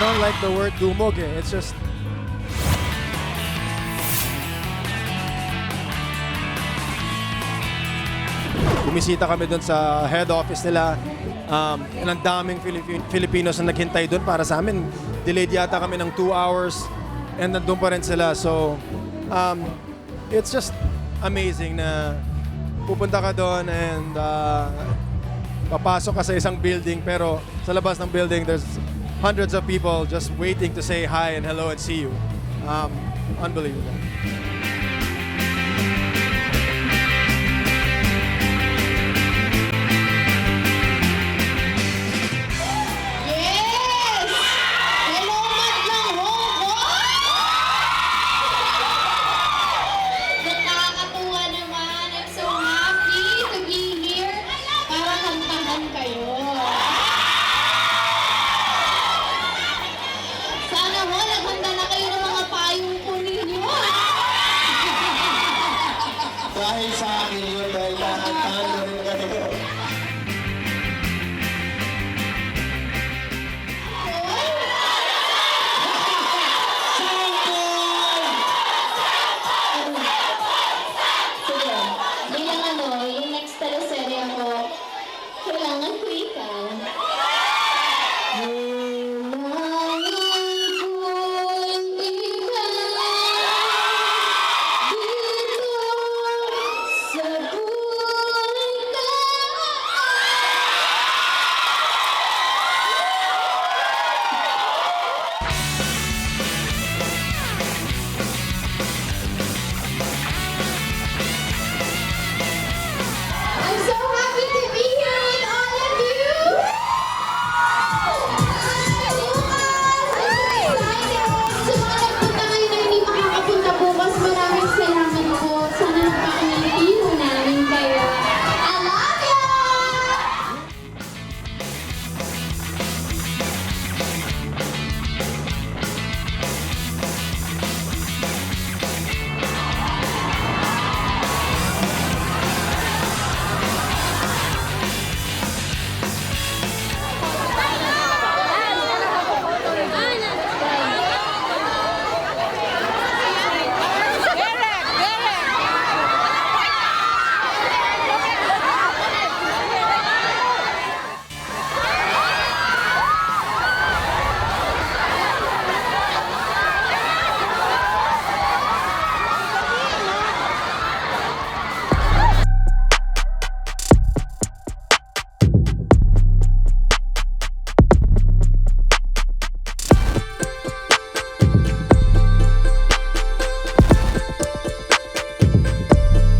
don't like the word dumog eh. It's just, bumisita kami doon sa head office nila. And ang daming Filipinos na naghintay doon para sa amin. Delayed yata kami ng 2 hours and nandun pa rin sila. So, it's just amazing na pupunta ka doon and papasok ka sa isang building pero sa labas ng building there's hundreds of people just waiting to say hi and hello and see you. Unbelievable.